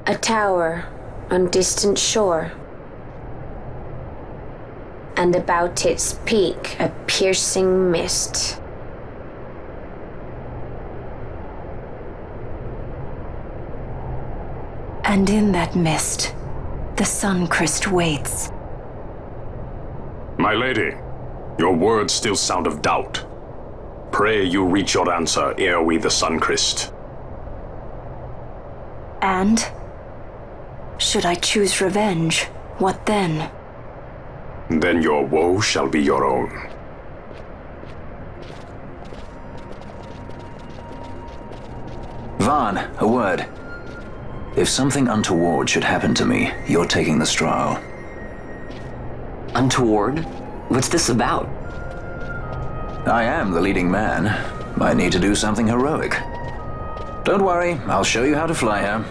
A tower on distant shore. And about its peak, a piercing mist. And in that mist, the Sun-Cryst waits. My lady, your words still sound of doubt. Pray you reach your answer ere we the Sun-Cryst. And? Should I choose revenge, what then? Then your woe shall be your own. Vaughn, a word. If something untoward should happen to me, you're taking the straw. Untoward? What's this about? I am the leading man. I need to do something heroic. Don't worry, I'll show you how to fly her.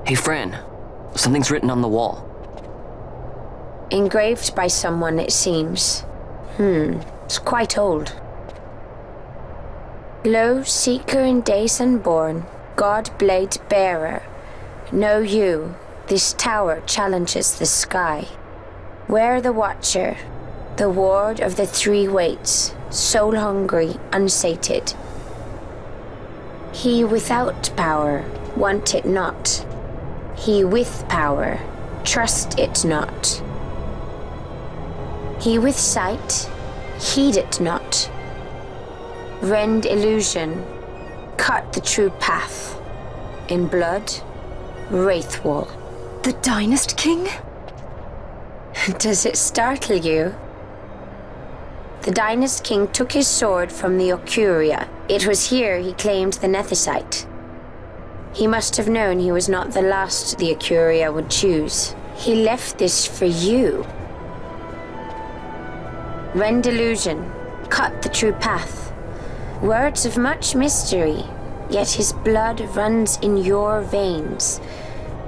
Hey, Fran. Something's written on the wall. Engraved by someone, it seems. It's quite old. Lo, seeker in days unborn, God blade bearer. Know you, this tower challenges the sky. Where the watcher, the ward of the three waits, soul hungry, unsated. He without power, want it not. He with power, trust it not. He with sight, heed it not. Rend illusion, cut the true path. In blood, Wraithwall. The Dynast King? Does it startle you? The Dynast King took his sword from the Ocuria. It was here he claimed the Nethicite. He must have known he was not the last the Ocuria would choose. He left this for you. Rend illusion, cut the true path. Words of much mystery, yet his blood runs in your veins.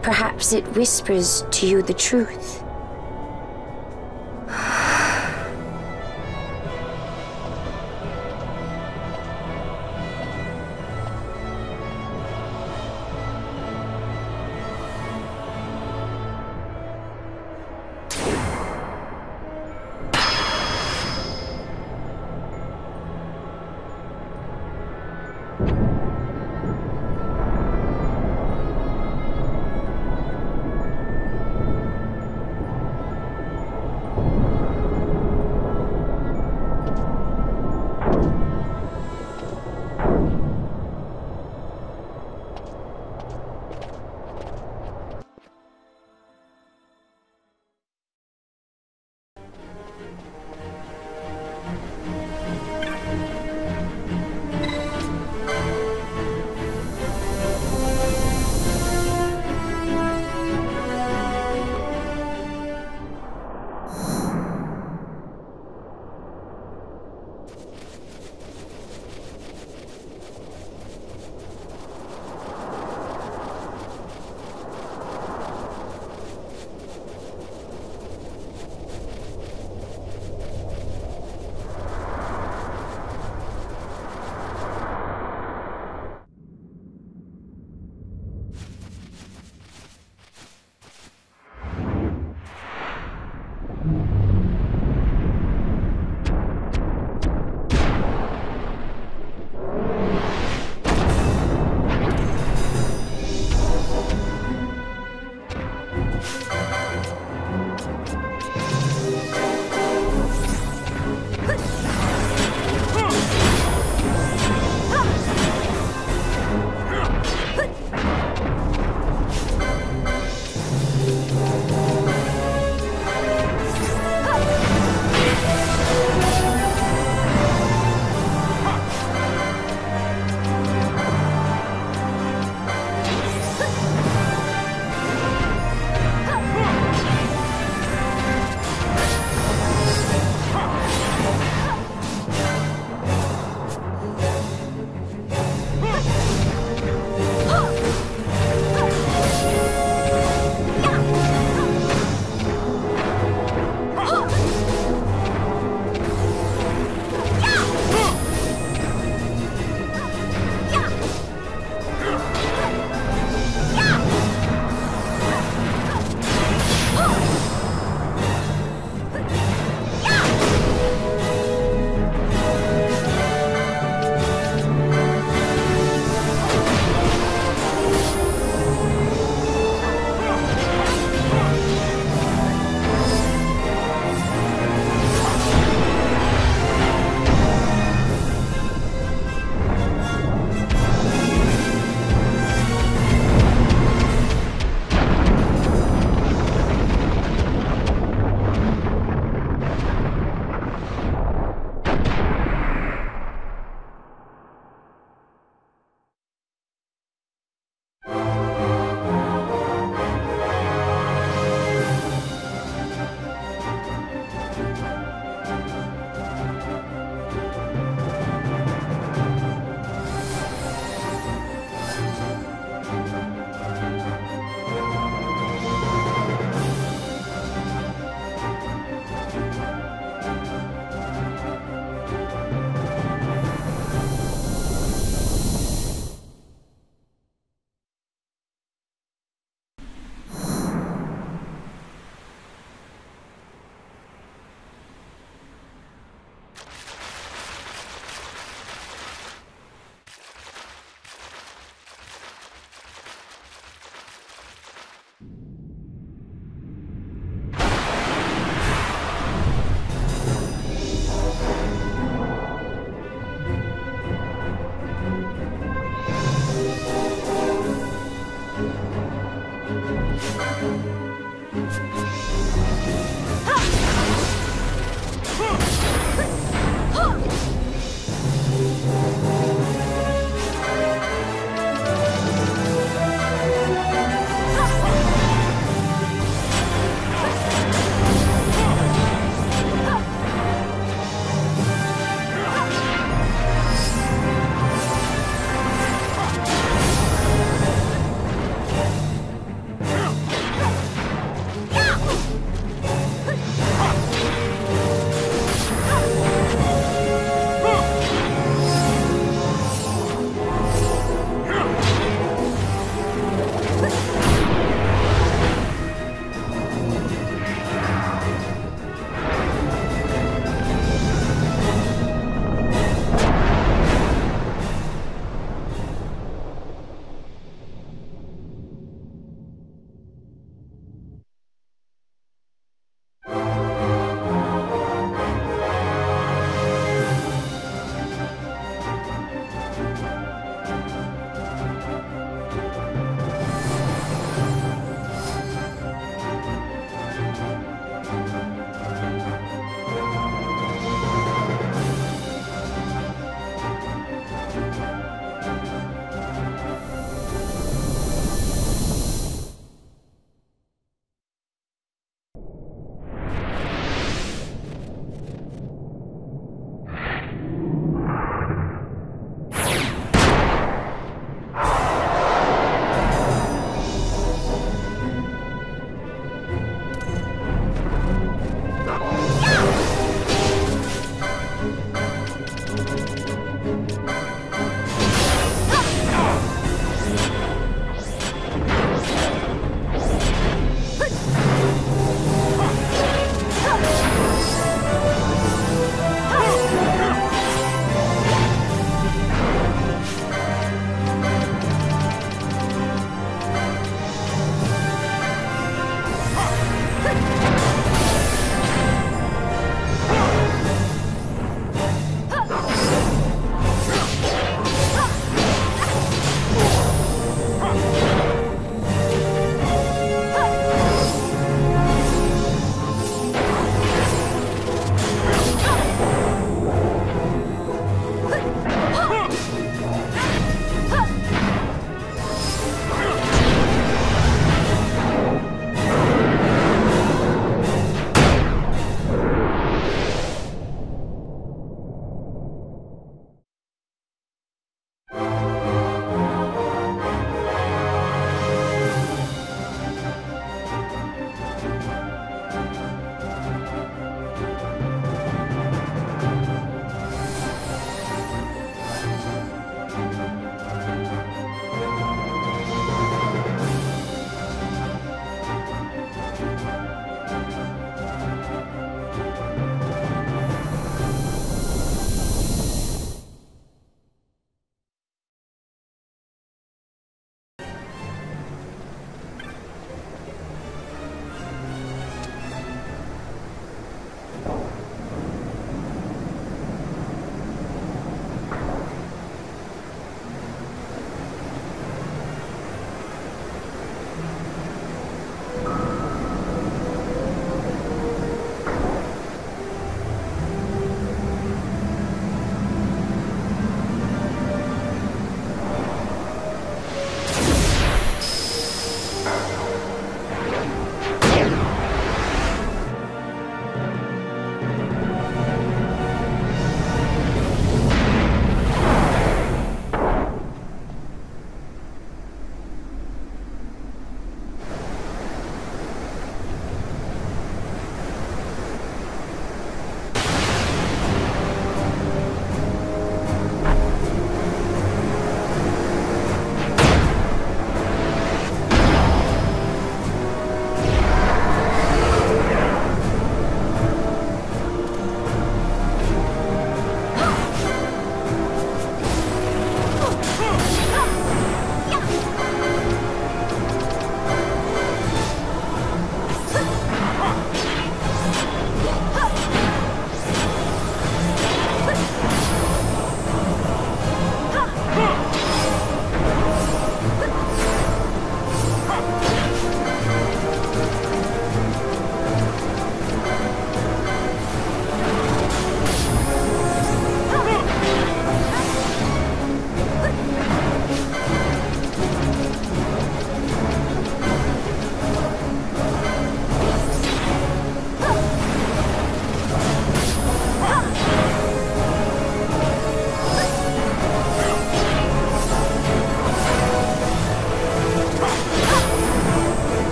Perhaps it whispers to you the truth.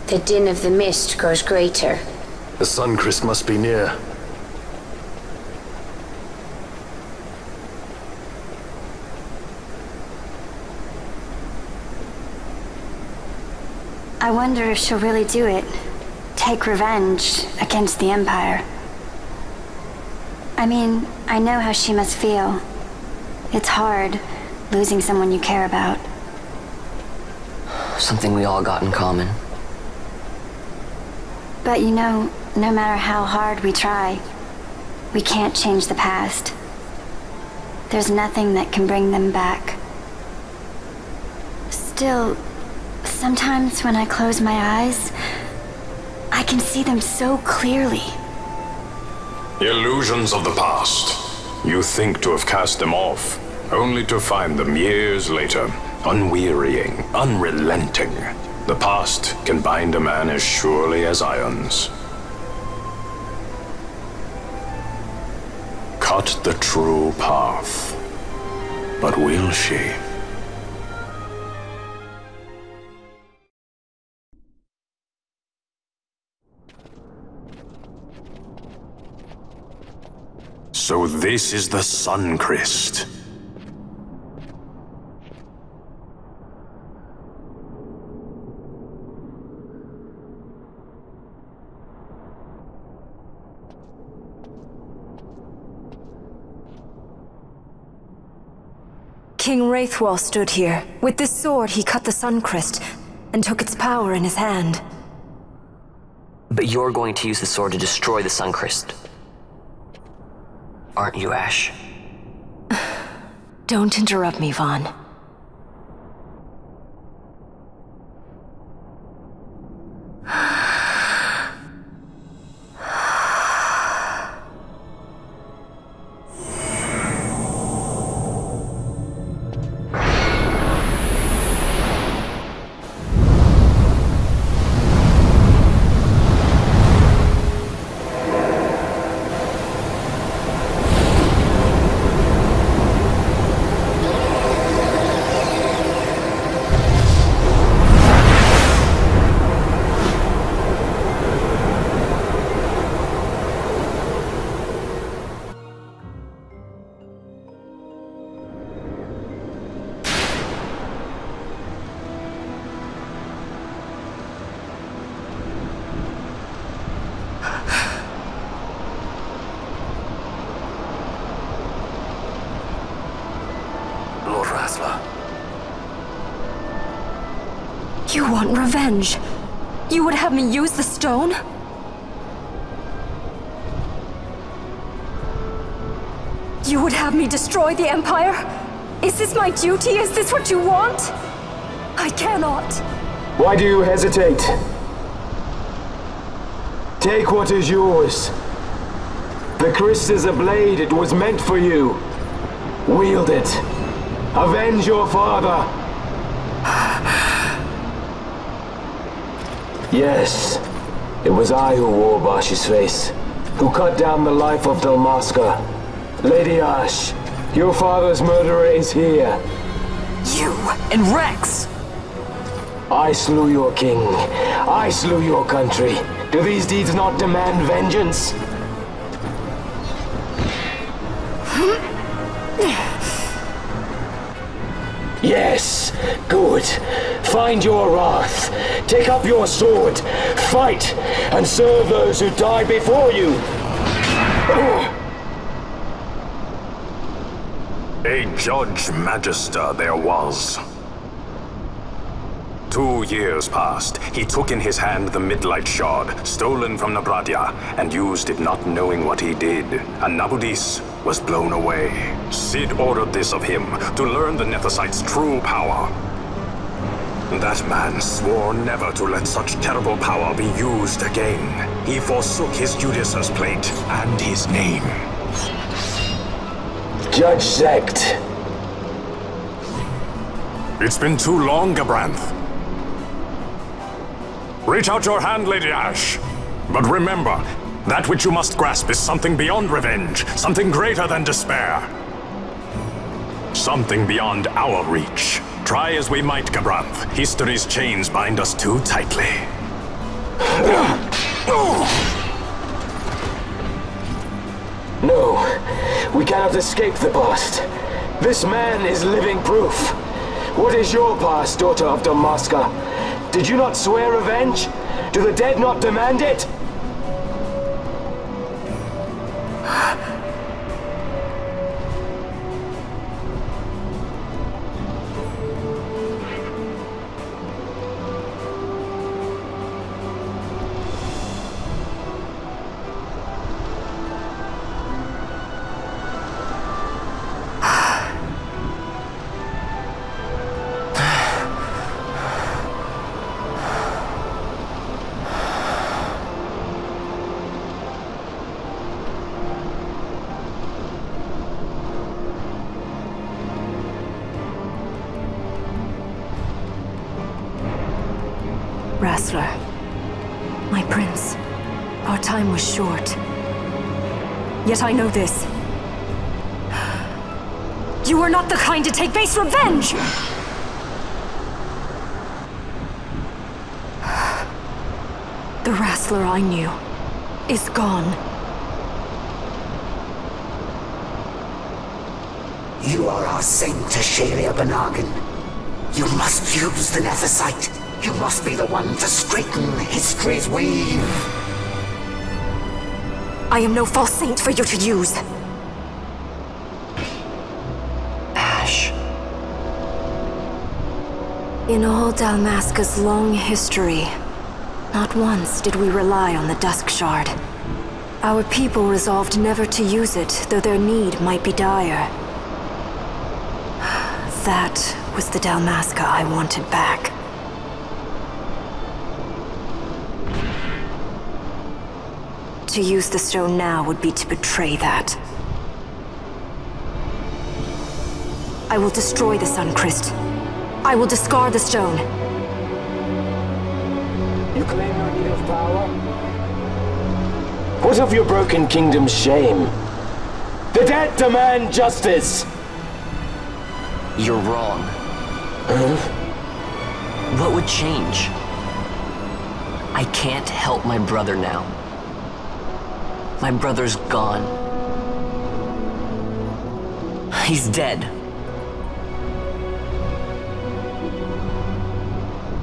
The din of the mist grows greater. The Sun-Cryst must be near. I wonder if she'll really do it. Take revenge against the Empire. I mean, I know how she must feel. It's hard, losing someone you care about. Something we all got in common. But you know, no matter how hard we try, we can't change the past. There's nothing that can bring them back. Still, sometimes when I close my eyes, I can see them so clearly. Illusions of the past. You think to have cast them off, only to find them years later, unwearying, unrelenting. The past can bind a man as surely as irons. Cut the true path. But will she? So this is the Sun-Cryst. King Wraithwall stood here. With this sword, he cut the Sun-Cryst and took its power in his hand. But you're going to use the sword to destroy the Sun-Cryst. Aren't you, Ashe? Don't interrupt me, Vaughn. You want revenge? You would have me use the stone? You would have me destroy the Empire? Is this my duty? Is this what you want? I cannot. Why do you hesitate? Take what is yours. The Cryst is a blade. It was meant for you. Wield it. Avenge your father. Yes, it was I who wore Bashi's face, who cut down the life of Dalmasca. Lady Ashe, your father's murderer is here. You and Rex! I slew your king. I slew your country. Do these deeds not demand vengeance? Yes, good. Find your wrath. Take up your sword. Fight, and serve those who died before you. A Judge Magister there was. 2 years passed. He took in his hand the Midlight Shard, stolen from Nabradia, and used it not knowing what he did. And Nabudis was blown away. Sid ordered this of him, to learn the Nethicite's true power. That man swore never to let such terrible power be used again. He forsook his Judaser's plate and his name. Judge Sect. It's been too long, Gabranth. Reach out your hand, Lady Ashe. But remember, that which you must grasp is something beyond revenge, something greater than despair. Something beyond our reach. Try as we might, Gabranth, history's chains bind us too tightly. No, we cannot escape the past. This man is living proof. What is your past, daughter of Damaska? Did you not swear revenge? Do the dead not demand it? Wrestler, my prince, our time was short. Yet I know this. You are not the kind to take base revenge! The wrestler I knew is gone. You are our saint, Ashelia Benargan. You must use the Nethicite. You must be the one to straighten history's weave. I am no false saint for you to use. Ashe. In all Dalmasca's long history, not once did we rely on the Dusk Shard. Our people resolved never to use it, though their need might be dire. That was the Dalmasca I wanted back. To use the stone now would be to betray that. I will destroy the Sun-Cryst. I will discard the stone. You claim no need of power? What of your broken kingdom's shame? The dead demand justice! You're wrong. What would change? I can't help my brother now. My brother's gone. He's dead.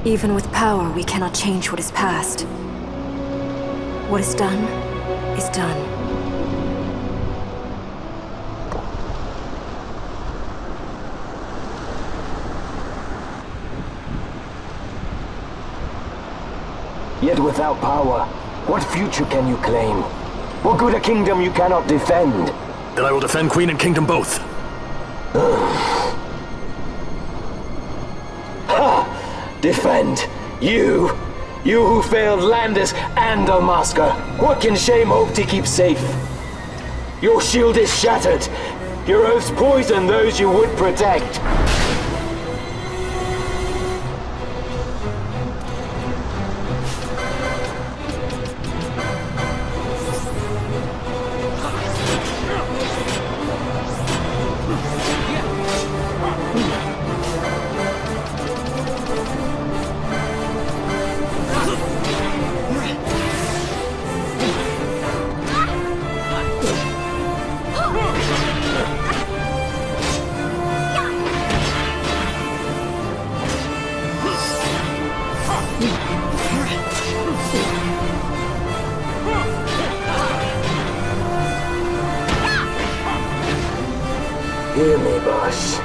Even with power, we cannot change what is past. What is done, is done. Yet without power, what future can you claim? What good a kingdom you cannot defend? Then I will defend Queen and Kingdom both. Ha! Defend? You? You who failed Landis and Dalmasca. What can shame hope to keep safe? Your shield is shattered. Your oaths poison those you would protect. Hear me, Bash.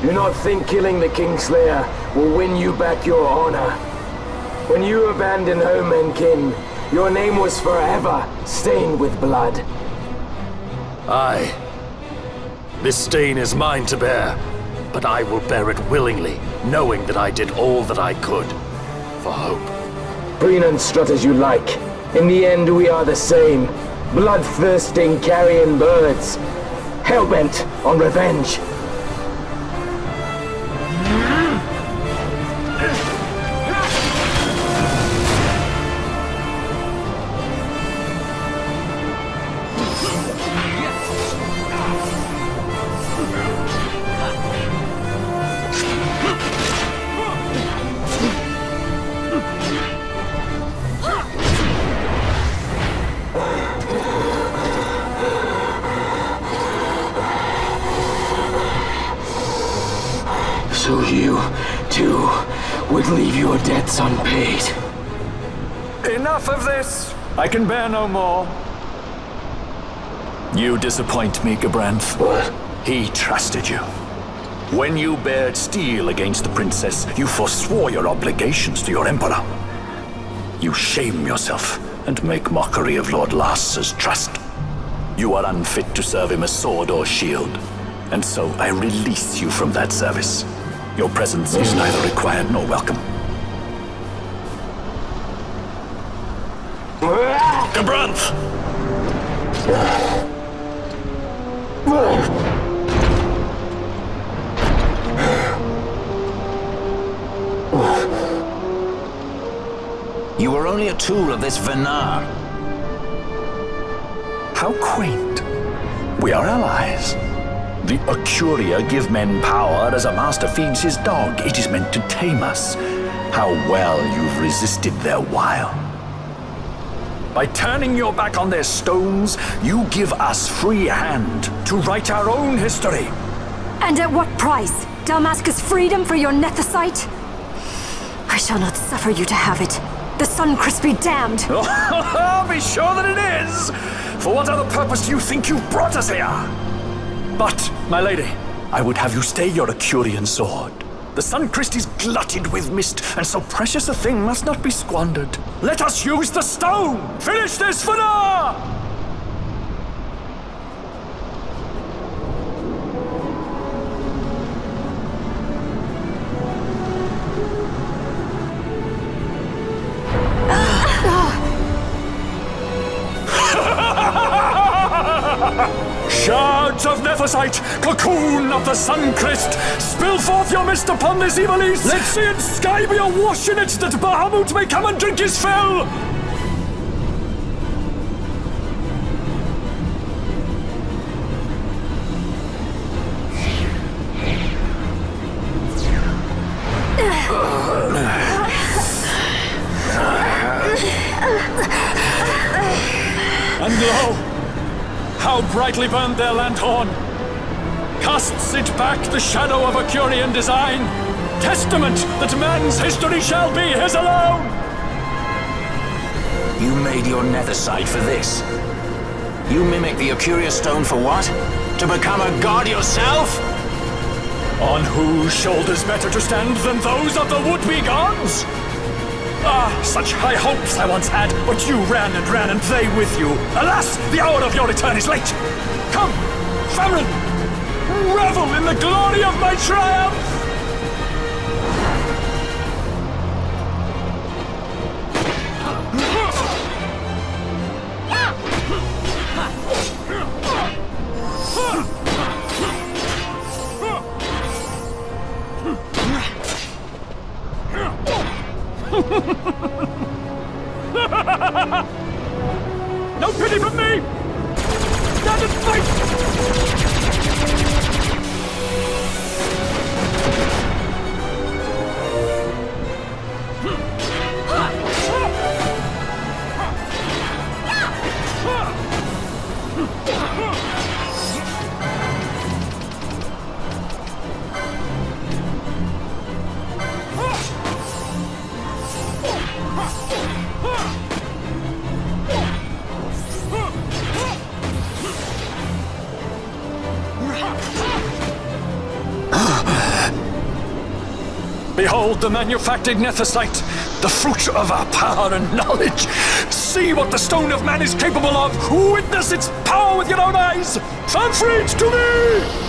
Do not think killing the Kingslayer will win you back your honor. When you abandoned home and kin, your name was forever stained with blood. Aye. This stain is mine to bear, but I will bear it willingly, knowing that I did all that I could for hope. Preen and strut as you like. In the end, we are the same. Bloodthirsting carrion birds. Hellbent on revenge. So you, too, would leave your debts unpaid. Enough of this! I can bear no more. You disappoint me, Gabranth. What? He trusted you. When you bared steel against the princess, you forswore your obligations to your emperor. You shame yourself and make mockery of Lord Lars's trust. You are unfit to serve him as sword or shield, and so I release you from that service. Your presence is neither required nor welcome. Gabranth! You were only a tool of this Fenrir. How quaint. We are allies. The Ocuria give men power as a master feeds his dog. It is meant to tame us. How well you've resisted their wile. By turning your back on their stones, you give us free hand to write our own history. And at what price? Dalmasca's freedom for your nethicite? I shall not suffer you to have it. The Sun-Cryst be damned! Be sure that it is! For what other purpose do you think you brought us here? But, my lady, I would have you stay your Acurian sword. The Sun-Cryst is glutted with mist, and so precious a thing must not be squandered. Let us use the stone! Finish this for now! Shards of Nephesite, cocoon of the Sun-Cryst, spill forth your mist upon this evil east. Let sea and sky be awash in it, that Bahamut may come and drink his fill. And lo! How brightly burned their lanthorn! Casts it back the shadow of Acurian design, testament that man's history shall be his alone! You made your nethicite for this. You mimic the Ocuria stone for what? To become a god yourself? On whose shoulders better to stand than those of the would-be gods? Ah, such high hopes I once had, but you ran, and they with you. Alas, the hour of your return is late. Come, Famfrit, revel in the glory of my triumph! No pity from me! Stand and fight! Behold the manufactured nethicite, the fruit of our power and knowledge. See what the stone of man is capable of. Witness its power with your own eyes. Famfrit, to me!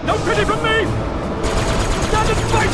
No pity from me! Stand and fight!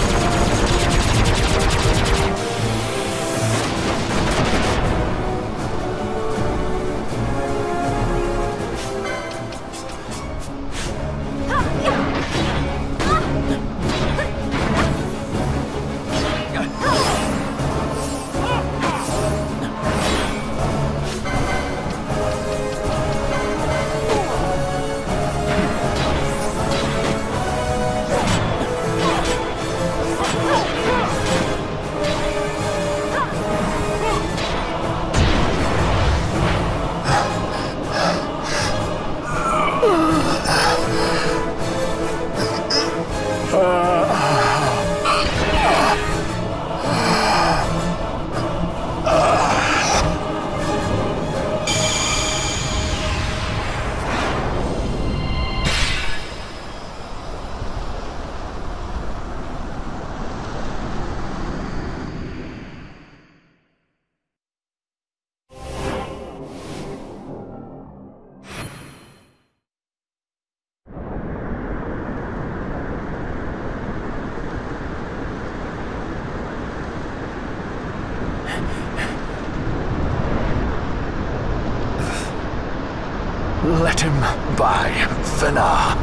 Let him by, Fenrir.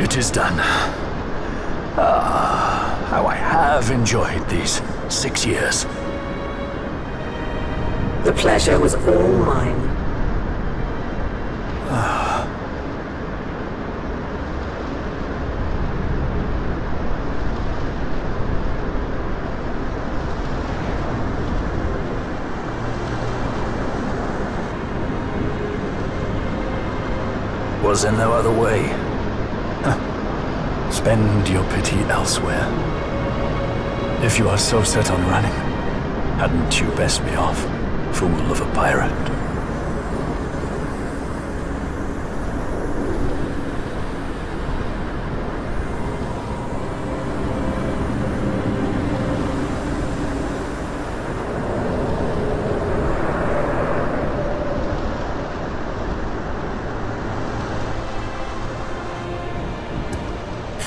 It is done. Ah, how I have enjoyed these 6 years. The pleasure was all mine. Was there no other way? Spend your pity elsewhere. If you are so set on running, hadn't you best be off, fool of a pirate?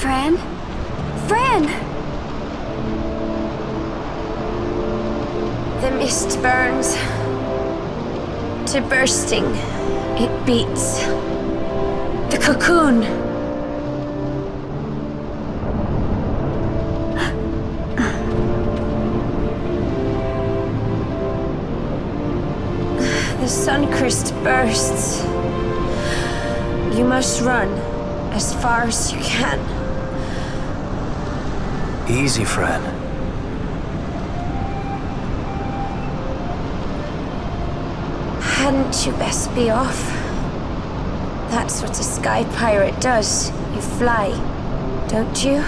Fran? Fran! The mist burns to bursting. It beats. The cocoon. The Sun-Cryst bursts. You must run as far as you can. Easy, Fran. Hadn't you best be off? That's what a sky pirate does. You fly, don't you?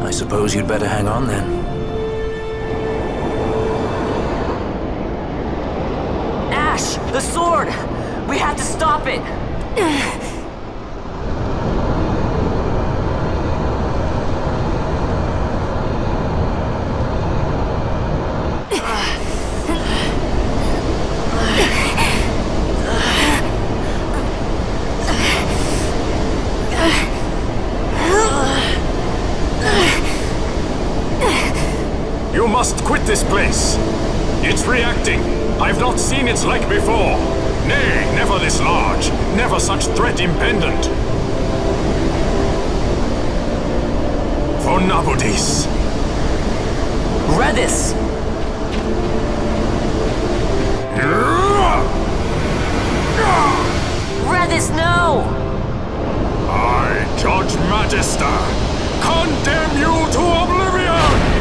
I suppose you'd better hang on then. Ashe! The sword! We have to stop it! You must quit this place. It's reacting. I've not seen its like before. Nay, never this large, never such threat impendent. For Nabudis. Redis! Redis, no! I, Judge Magister, condemn you to oblivion!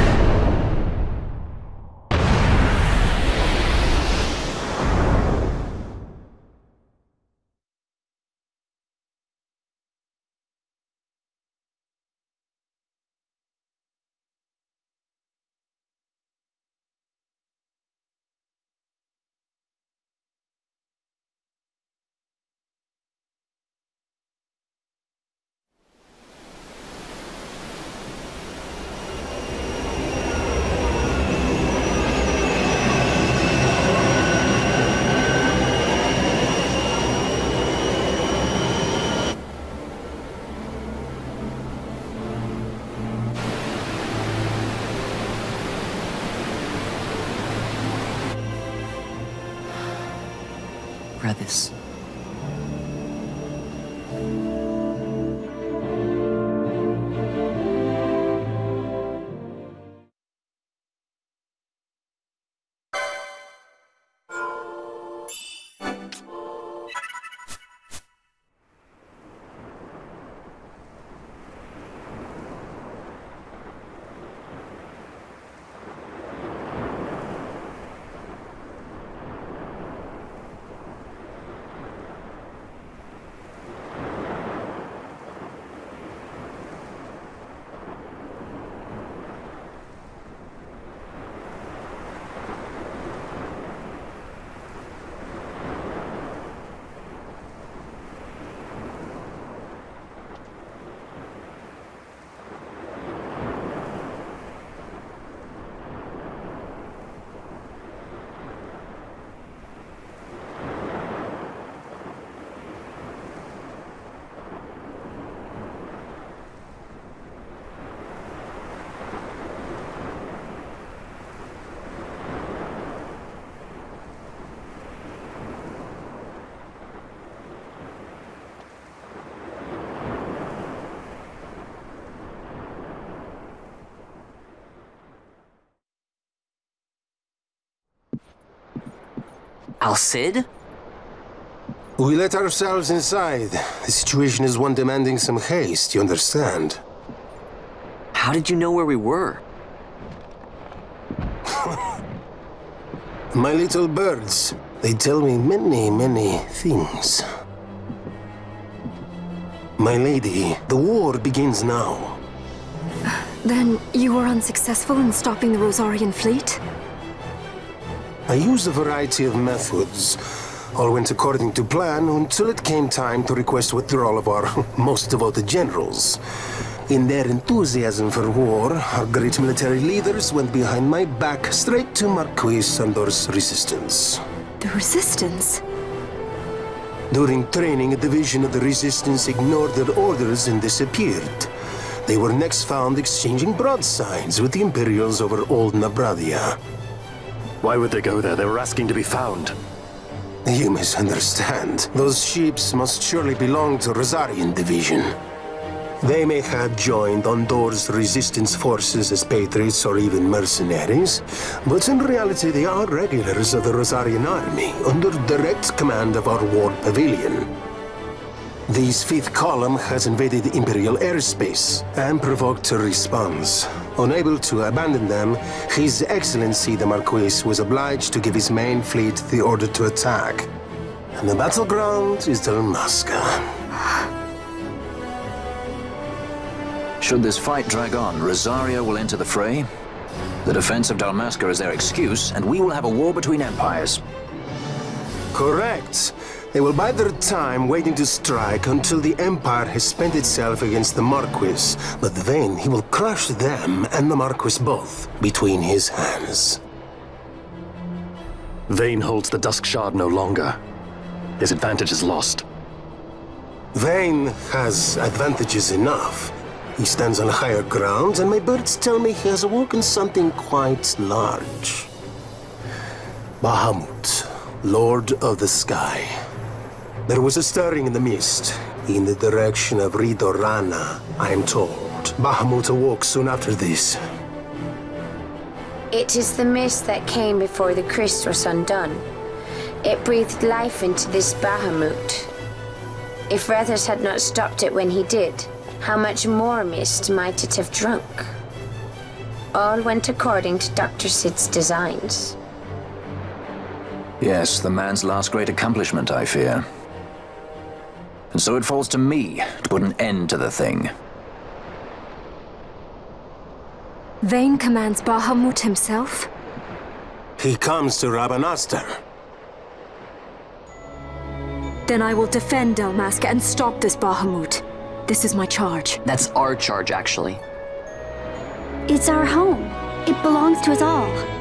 Redis. Al-Cid? We let ourselves inside. The situation is one demanding some haste, you understand? How did you know where we were? My little birds. They tell me many, many things. My lady, the war begins now. Then you were unsuccessful in stopping the Rosarian fleet? I used a variety of methods. All went according to plan until it came time to request withdrawal of our most devoted generals. In their enthusiasm for war, our great military leaders went behind my back straight to Marquis Sandor's resistance. The Resistance? During training, a division of the Resistance ignored their orders and disappeared. They were next found exchanging broadsides with the Imperials over Old Nabradia. Why would they go there? They were asking to be found. You misunderstand. Those ships must surely belong to Rosarian Division. They may have joined Ondor's resistance forces as patriots or even mercenaries, but in reality they are regulars of the Rosarian army, under direct command of our war pavilion. This fifth column has invaded Imperial airspace and provoked a response. Unable to abandon them, His Excellency the Marquis was obliged to give his main fleet the order to attack. And the battleground is Dalmasca. Should this fight drag on, Rosaria will enter the fray. The defense of Dalmasca is their excuse, and we will have a war between empires. Correct. They will bide their time waiting to strike until the Empire has spent itself against the Marquis, but then he will crush them and the Marquis both between his hands. Vayne holds the Dusk Shard no longer. His advantage is lost. Vayne has advantages enough. He stands on higher ground, and my birds tell me he has awoken something quite large. Bahamut. Lord of the Sky. There was a stirring in the mist, in the direction of Ridorana, I am told. Bahamut awoke soon after this. It is the mist that came before the Cryst was undone. It breathed life into this Bahamut. If Rethus had not stopped it when he did, how much more mist might it have drunk? All went according to Dr. Sid's designs. Yes, the man's last great accomplishment, I fear. And so it falls to me to put an end to the thing. Vayne commands Bahamut himself? He comes to Rabanastar. Then I will defend Dalmasca and stop this Bahamut. This is my charge. That's our charge, actually. It's our home. It belongs to us all.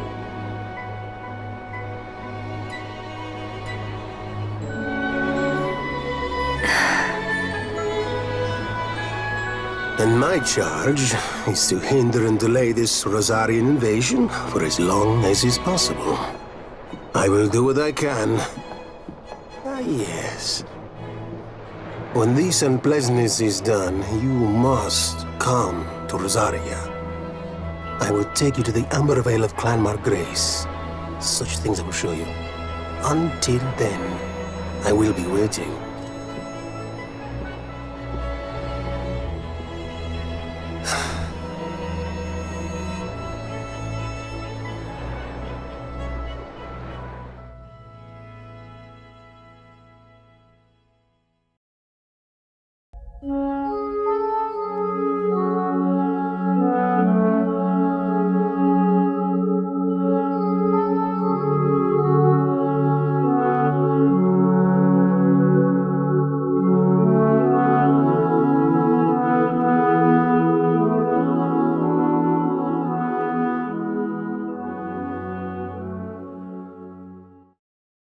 And my charge is to hinder and delay this Rosarian invasion for as long as is possible. I will do what I can. Ah, yes. When this unpleasantness is done, you must come to Rosaria. I will take you to the Amber Vale of Clan Margrace. Such things I will show you. Until then, I will be waiting.